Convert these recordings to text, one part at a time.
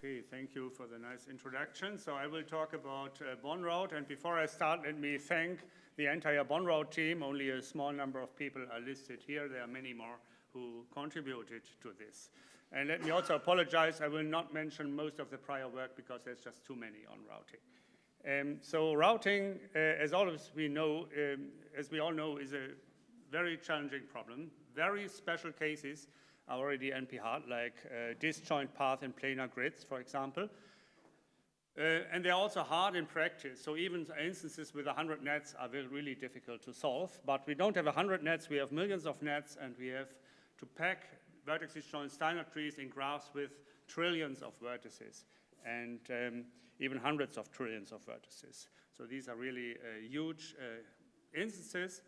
Okay, thank you for the nice introduction. So I will talk about bond route, and before I start, let me thank the entire bond route team. Only a small number of people are listed here. There are many more who contributed to this. And let me also apologize, I will not mention most of the prior work because there's just too many on routing. So routing, as we all know, is a very challenging problem. Very special cases are already NP hard, like disjoint path and planar grids, for example. And they're also hard in practice. So even instances with 100 nets are really difficult to solve. But we don't have 100 nets, we have millions of nets, and we have to pack vertex disjoint Steiner trees in graphs with trillions of vertices and even hundreds of trillions of vertices. So these are really huge instances.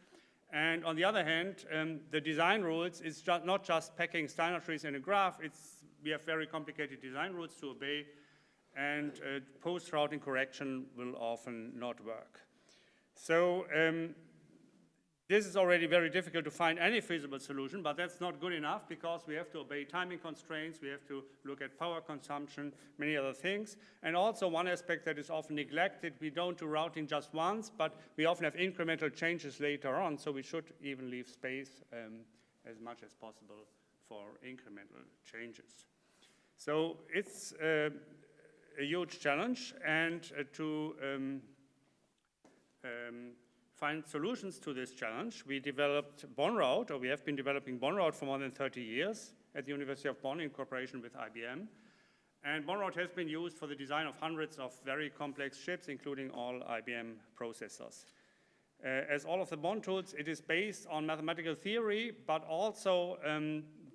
And on the other hand, the design rules is not just packing Steiner trees in a graph. We have very complicated design rules to obey, and post-routing correction will often not work. So this is already very difficult to find any feasible solution, but that's not good enough because we have to obey timing constraints, we have to look at power consumption, many other things. And also one aspect that is often neglected, we don't do routing just once, but we often have incremental changes later on, so we should even leave space as much as possible for incremental changes. So it's a huge challenge, and to find solutions to this challenge, we developed BondRoute, or we have been developing BondRoute for more than 30 years at the University of Bonn in cooperation with IBM. And BondRoute has been used for the design of hundreds of very complex chips, including all IBM processors. As all of the bond tools, it is based on mathematical theory, but also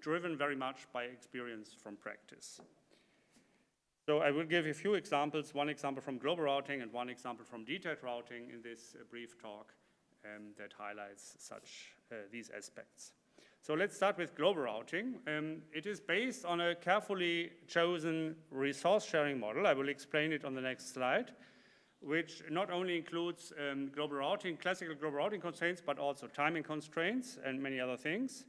driven very much by experience from practice. So I will give you a few examples, one example from global routing and one example from detailed routing in this brief talk that highlights these aspects. So let's start with global routing. It is based on a carefully chosen resource sharing model. I will explain it on the next slide, which not only includes global routing, classical global routing constraints, but also timing constraints and many other things.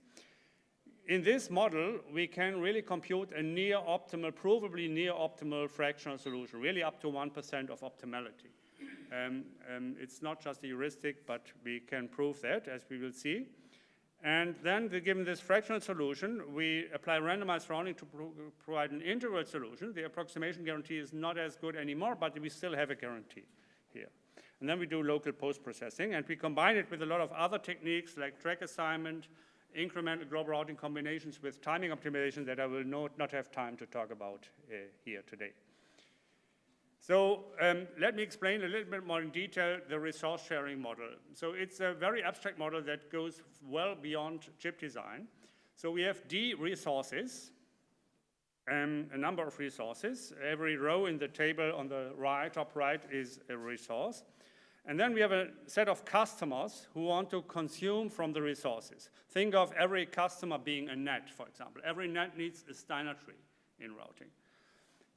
In this model, we can really compute a near-optimal, provably near-optimal fractional solution, really up to 1% of optimality. It's not just a heuristic, but we can prove that, as we will see. And then, given this fractional solution, we apply randomized rounding to provide an integral solution. The approximation guarantee is not as good anymore, but we still have a guarantee here. And then we do local post-processing, and we combine it with a lot of other techniques like track assignment, incremental global routing combinations with timing optimization that I will not have time to talk about here today. So let me explain a little bit more in detail the resource sharing model. So it's a very abstract model that goes well beyond chip design. So we have D resources, a number of resources. Every row in the table on the right, top right, is a resource. And then we have a set of customers who want to consume from the resources. Think of every customer being a net, for example. Every net needs a Steiner tree in routing.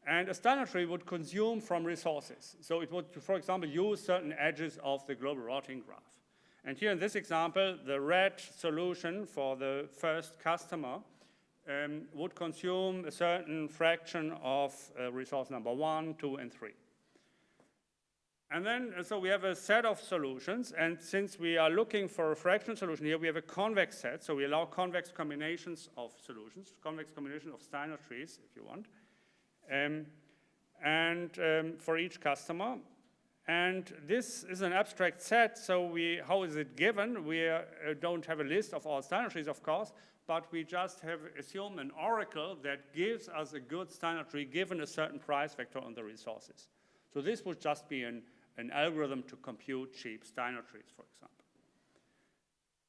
And a Steiner tree would consume from resources. So it would, for example, use certain edges of the global routing graph. And here in this example, the red solution for the first customer would consume a certain fraction of resource number 1, 2, and 3. And then, so we have a set of solutions, and since we are looking for a fractional solution here, we have a convex set, so we allow convex combinations of solutions, convex combination of Steiner trees, if you want, for each customer. And this is an abstract set, so how is it given? We don't have a list of all Steiner trees, of course, but we just assume an oracle that gives us a good Steiner tree given a certain price vector on the resources. So this would just be an algorithm to compute cheap Steiner trees, for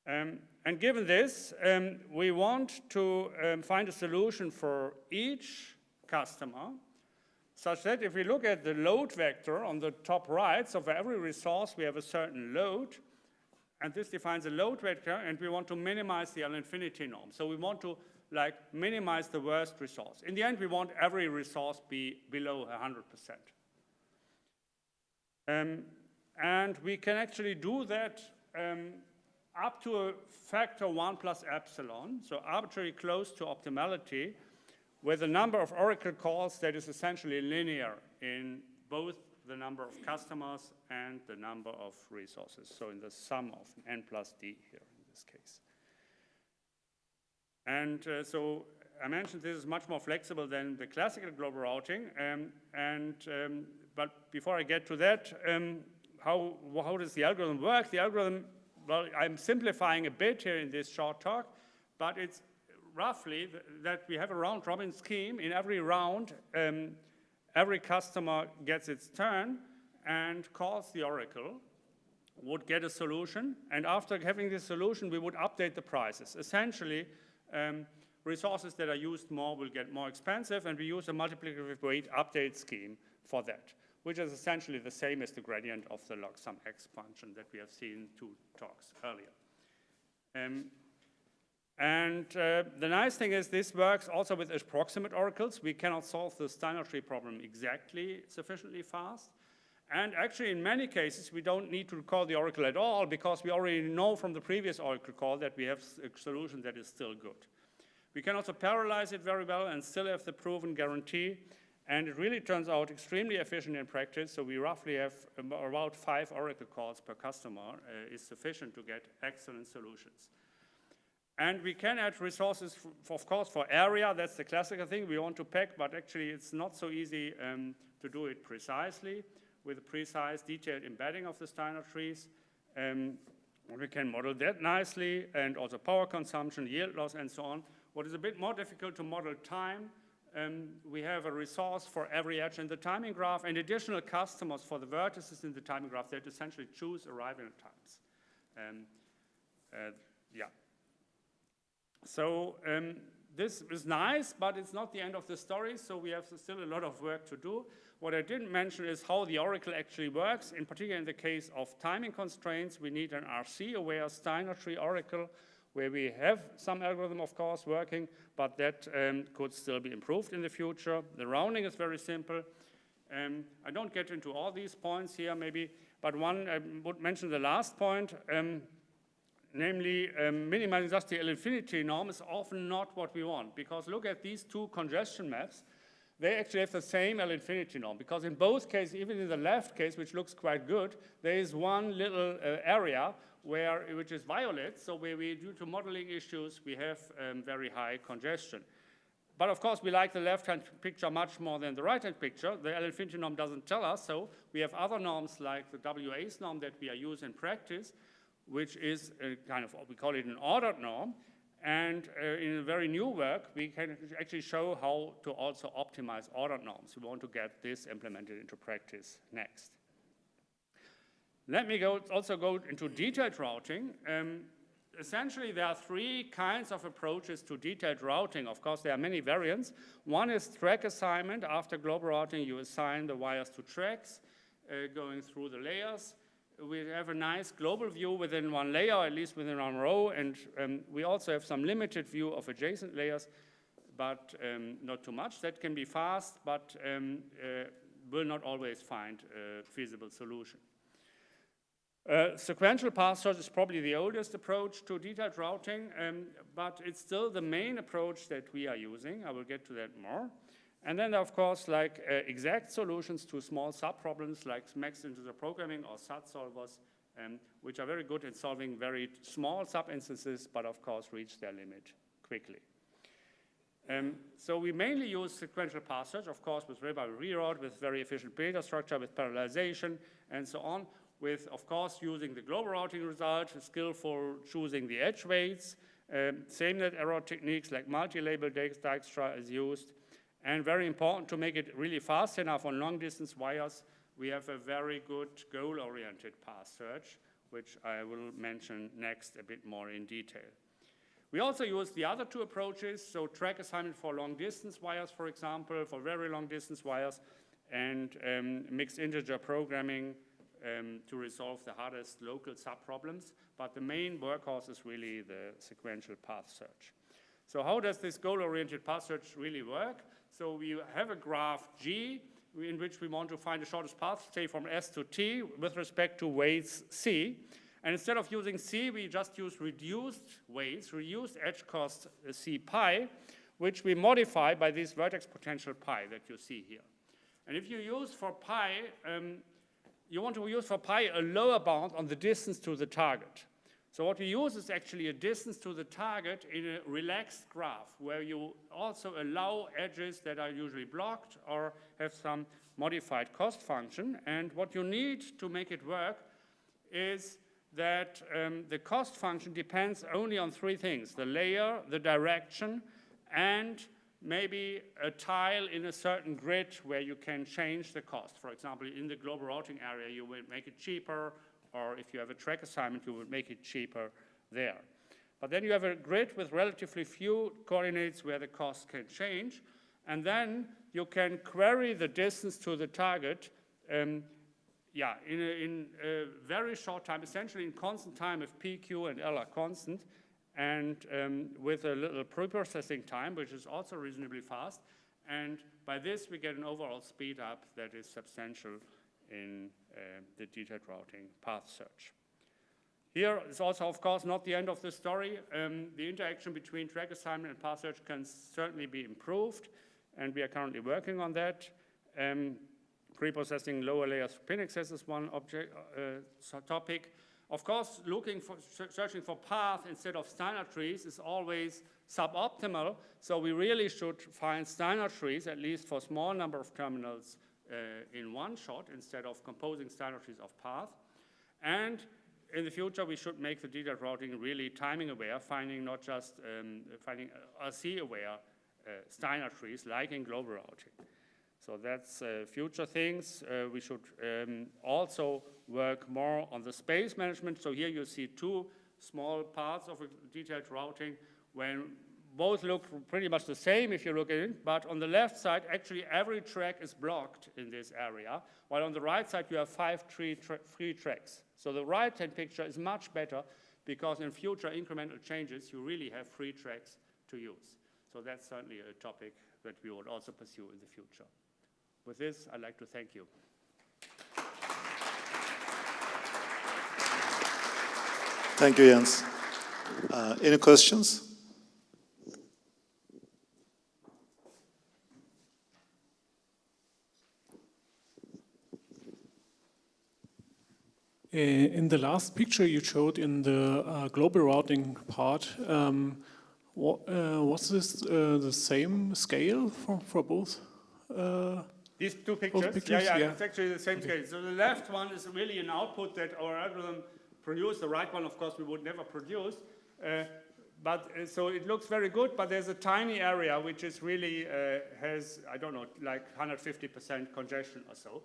example. And given this, we want to find a solution for each customer such that if we look at the load vector on the top right, so for every resource we have a certain load, and this defines a load vector, and we want to minimize the L-infinity norm. So we want to minimize the worst resource. In the end, we want every resource be below 100%. And we can actually do that up to a factor 1 plus epsilon, so arbitrarily close to optimality, with a number of oracle calls that is essentially linear in both the number of customers and the number of resources. So in the sum of n plus d here in this case. And so I mentioned this is much more flexible than the classical global routing. But before I get to that, how does the algorithm work? The algorithm, well, I'm simplifying a bit here in this short talk, but it's roughly that we have a round-robin scheme. In every round, every customer gets its turn and calls the oracle, would get a solution, and after having this solution, we would update the prices. Essentially, resources that are used more will get more expensive, and we use a multiplicative weight update scheme for that, which is essentially the same as the gradient of the log sum x function that we have seen 2 talks earlier. The nice thing is this works also with approximate oracles. We cannot solve the Steiner tree problem exactly sufficiently fast. And actually, in many cases, we don't need to call the oracle at all because we already know from the previous oracle call that we have a solution that is still good. We can also parallelize it very well and still have the proven guarantee. And it really turns out extremely efficient in practice. So we roughly have about 5 oracle calls per customer is sufficient to get excellent solutions. And we can add resources, of course, for area. That's the classical thing we want to pack, but actually it's not so easy to do it precisely with a precise, detailed embedding of the Steiner trees. We can model that nicely, and also power consumption, yield loss, and so on. What is a bit more difficult to model time, we have a resource for every edge in the timing graph and additional customers for the vertices in the timing graph that essentially choose arrival times. Yeah. So this is nice, but it's not the end of the story, so we have still a lot of work to do. What I didn't mention is how the oracle actually works. In particular, in the case of timing constraints, we need an RC-aware Steiner tree oracle, where we have some algorithm, of course, working, but that could still be improved in the future. The rounding is very simple. I don't get into all these points here, maybe, but one, I would mention the last point, namely, minimizing just the L-infinity norm is often not what we want, because look at these 2 congestion maps. They actually have the same L-infinity norm, because in both cases, even in the left case, which looks quite good, there is one little area which is violet, so where we, due to modeling issues, we have very high congestion. But of course, we like the left-hand picture much more than the right-hand picture. The L-infinity norm doesn't tell us, so we have other norms like the WA's norm that we are using in practice, which is a kind of, we call it an ordered norm. And in a very new work, we can actually show how to also optimize ordered norms. We want to get this implemented into practice next. Let me also go into detailed routing. Essentially, there are 3 kinds of approaches to detailed routing. Of course, there are many variants. One is track assignment. After global routing, you assign the wires to tracks, going through the layers. We have a nice global view within one layer, or at least within one row, and we also have some limited view of adjacent layers, but not too much. That can be fast, but will not always find a feasible solution. Sequential path search is probably the oldest approach to detailed routing, but it's still the main approach that we are using. I will get to that more. And then, of course, like exact solutions to small subproblems like max integer programming or SAT solvers, which are very good at solving very small sub-instances, but of course reach their limit quickly. So we mainly use sequential path search, of course, with reliable reroute, with very efficient data structure, with parallelization, and so on, with, of course, using the global routing result, skillful choosing the edge weights, same net error techniques like multi-label Dijkstra is used. And very important to make it really fast enough on long-distance wires, we have a very good goal-oriented path search, which I will mention next a bit more in detail. We also use the other 2 approaches, so track assignment for long-distance wires, for example, for very long-distance wires, and mixed integer programming to resolve the hardest local subproblems. But the main workhorse is really the sequential path search. So how does this goal-oriented path search really work? So we have a graph G in which we want to find the shortest path, say from S to T, with respect to weights C. And instead of using C, we just use reduced weights, reduced edge cost C pi, which we modify by this vertex potential pi that you see here. And if you use for pi, you want to use for pi a lower bound on the distance to the target. So what we use is actually a distance to the target in a relaxed graph, where you also allow edges that are usually blocked or have some modified cost function. And what you need to make it work is that the cost function depends only on three things: the layer, the direction, and maybe a tile in a certain grid where you can change the cost. For example, in the global routing area, you will make it cheaper, or if you have a track assignment, you would make it cheaper there. But then you have a grid with relatively few coordinates where the cost can change, and then you can query the distance to the target in a very short time, essentially in constant time if P, Q, and L are constant, and with a little preprocessing time, which is also reasonably fast. And by this, we get an overall speed up that is substantial in the detailed routing path search. Here is also, of course, not the end of the story. The interaction between track assignment and path search can certainly be improved, and we are currently working on that. Preprocessing lower layers of pin access is one topic. Of course, searching for path instead of Steiner trees is always suboptimal, so we really should find Steiner trees, at least for a small number of terminals, in one shot instead of composing Steiner trees of path. And in the future, we should make the detailed routing really timing aware, finding not just finding RC aware Steiner trees like in global routing. So that's future things. We should also work more on the space management. So here you see two small parts of a detailed routing when both look pretty much the same if you look at it, but on the left side, actually every track is blocked in this area, while on the right side you have 5 free tracks. So the right-hand picture is much better because in future incremental changes, you really have free tracks to use. So that's certainly a topic that we would also pursue in the future. With this, I'd like to thank you. Thank you, Jens. Any questions? In the last picture you showed in the global routing part, was this the same scale for both? These two pictures? Yeah. It's actually the same scale. So the left one is really an output that our algorithm produced. The right one, of course, we would never produce. So it looks very good, but there's a tiny area which is really has, I don't know, like 150% congestion or so.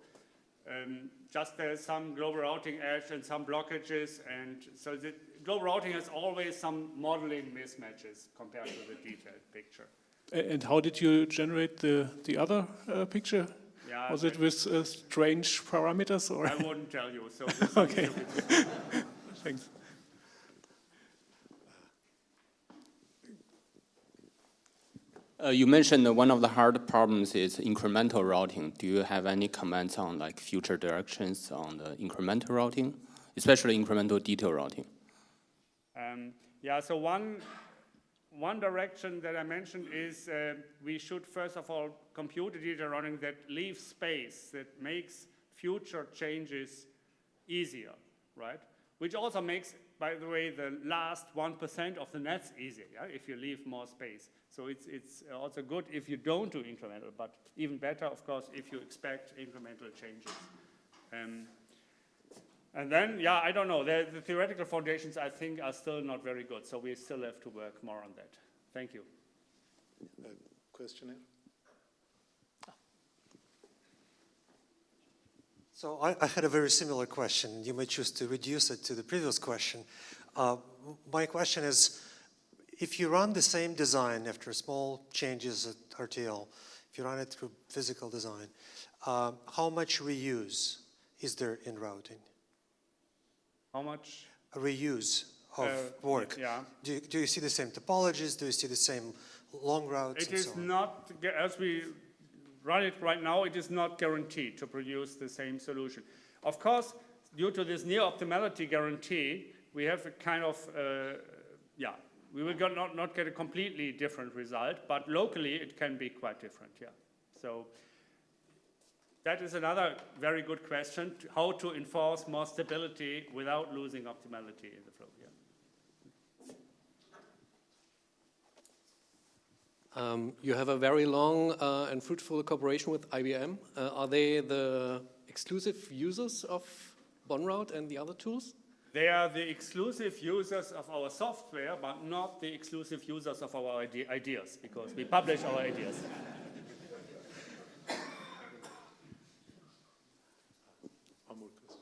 Just there's some global routing edge and some blockages, and so the global routing has always some modeling mismatches compared to the detailed picture. And how did you generate the other picture? Yeah, was it with strange parameters, or? I wouldn't tell you. So okay. Thanks. You mentioned one of the hard problems is incremental routing. Do you have any comments on like future directions on the incremental routing, especially incremental detail routing? Yeah, so one direction that I mentioned is we should first of all compute a detail routing that leaves space, that makes future changes easier, right? Which also makes, by the way, the last 1% of the nets easier, yeah? If you leave more space. So it's also good if you don't do incremental, but even better, of course, if you expect incremental changes. And then, yeah, I don't know. The theoretical foundations, I think, are still not very good, so we still have to work more on that. Thank you. Question here? So I had a very similar question. You may choose to reduce it to the previous question. My question is, if you run the same design after small changes at RTL, if you run it through physical design, how much reuse is there in routing? How much? Reuse of work. Yeah. Do you see the same topologies? Do you see the same long routes? It is not, as we run it right now, it is not guaranteed to produce the same solution. Of course, due to this near optimality guarantee, we have a kind of, We will not get a completely different result, but locally it can be quite different, yeah. So that is another very good question, how to enforce more stability without losing optimality in the flow, yeah. You have a very long and fruitful cooperation with IBM. Are they the exclusive users of Bonroute and the other tools? They are the exclusive users of our software, but not the exclusive users of our ideas, because we publish our ideas. One more question.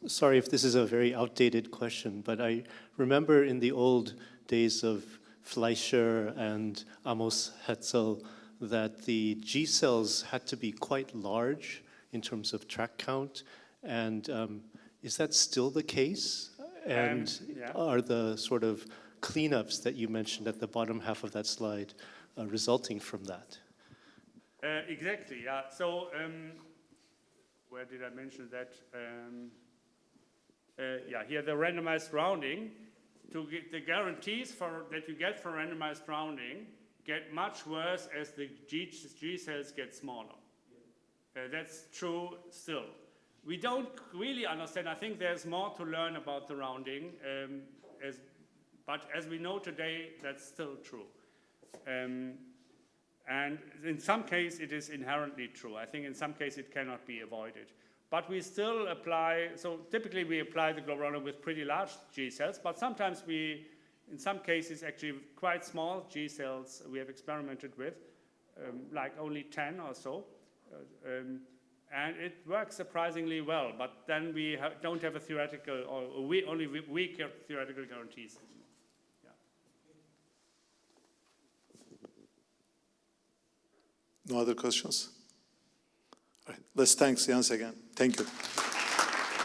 Sorry if this is a very outdated question, but I remember in the old days of Fleischer and Amos Hetzel that the G cells had to be quite large in terms of track count. And is that still the case? And yeah. are the sort of cleanups that you mentioned at the bottom half of that slide resulting from that? Exactly, yeah. So, where did I mention that? Yeah, here the randomized rounding. To get the guarantees that you get for randomized rounding get much worse as the G cells get smaller. That's true still. We don't really understand. I think there's more to learn about the rounding, but as we know today, that's still true. And in some cases, it is inherently true. I think in some cases, it cannot be avoided. But we still apply, so typically we apply the global rounding with pretty large G cells, but sometimes we, in some cases, actually quite small G cells we have experimented with, like only 10 or so. And it works surprisingly well, but then we don't have a theoretical, or only weak theoretical guarantees. Yeah. No other questions? All right, let's thank Jens again. Thank you.